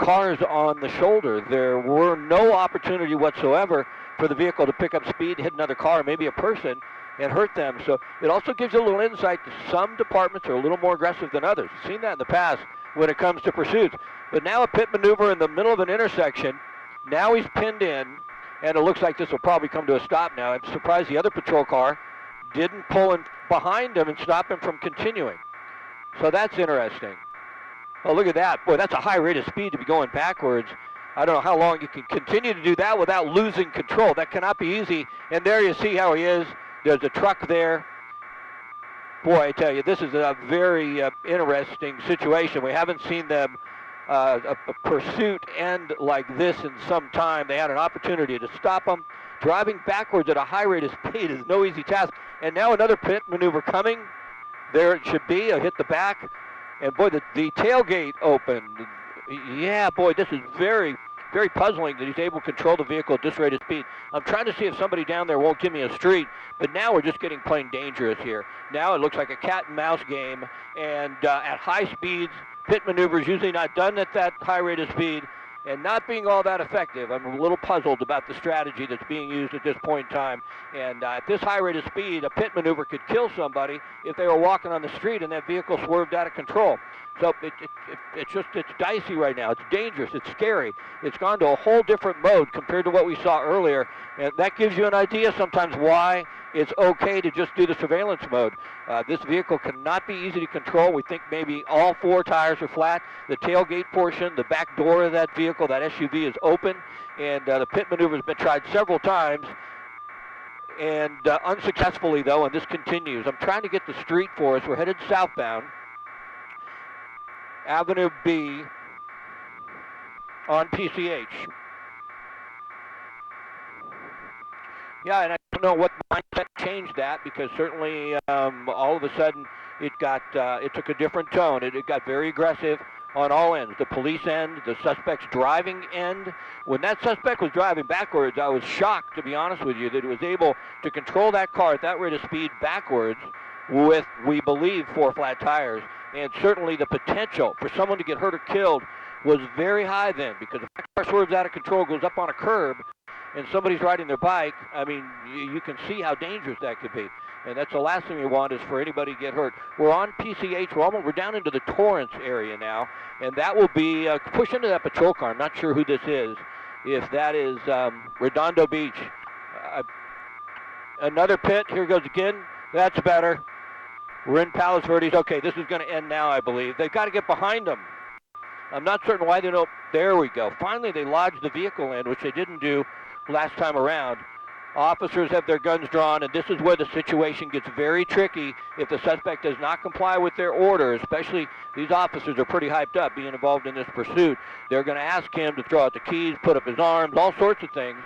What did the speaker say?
cars on the shoulder. There were no opportunity whatsoever for the vehicle to pick up speed, hit another car, maybe a person, and hurt them. So it also gives you a little insight to some departments are a little more aggressive than others. We've seen that in the past when it comes to pursuits. But now a pit maneuver in the middle of an intersection. Now he's pinned in, and it looks like this will probably come to a stop now. I'm surprised the other patrol car didn't pull in behind him and stop him from continuing. So that's interesting. Oh, look at that. Boy, that's a high rate of speed to be going backwards. I don't know how long you can continue to do that without losing control. That cannot be easy. And there you see how he is. There's a truck there. Boy, I tell you, this is a very interesting situation. We haven't seen them a pursuit end like this in some time. They had an opportunity to stop them. Driving backwards at a high rate of speed is no easy task. And now another pit maneuver coming. There it should be. I'll hit the back. And boy, the tailgate opened. Yeah, boy, this is very, very puzzling that he's able to control the vehicle at this rate of speed. I'm trying to see if somebody down there won't give me a street, but now we're just getting plain dangerous here. Now it looks like a cat and mouse game, and at high speeds, pit maneuvers usually not done at that high rate of speed and not being all that effective. I'm a little puzzled about the strategy that's being used at this point in time. And at this high rate of speed, a pit maneuver could kill somebody if they were walking on the street and that vehicle swerved out of control. So it's dicey right now. It's dangerous. It's scary. It's gone to a whole different mode compared to what we saw earlier. And that gives you an idea sometimes why it's okay to just do the surveillance mode. This vehicle cannot be easy to control. We think maybe all four tires are flat. The tailgate portion, the back door of that vehicle, that SUV is open. And the pit maneuver has been tried several times. And unsuccessfully, though, and this continues. I'm trying to get the street for us. We're headed southbound. Avenue B on PCH. Yeah, and I don't know what mindset changed that, because certainly all of a sudden it took a different tone. It got very aggressive on all ends. The police end, the suspect's driving end. When that suspect was driving backwards, I was shocked, to be honest with you, that he was able to control that car at that rate of speed backwards with, we believe, four flat tires. And certainly the potential for someone to get hurt or killed was very high then, because if that car swerves out of control, goes up on a curb, and somebody's riding their bike, I mean, you can see how dangerous that could be. And that's the last thing we want, is for anybody to get hurt. We're on PCH. We're down into the Torrance area now, and that will be push into that patrol car. I'm not sure who this is. If that is Redondo Beach. Another pit. Here goes again. That's better. We're in Palos Verdes. Okay, this is going to end now, I believe. They've got to get behind them. I'm not certain why they don't. There we go. Finally, they lodged the vehicle in, which they didn't do last time around. Officers have their guns drawn, and this is where the situation gets very tricky if the suspect does not comply with their order. Especially, these officers are pretty hyped up being involved in this pursuit. They're going to ask him to throw out the keys, put up his arms, all sorts of things.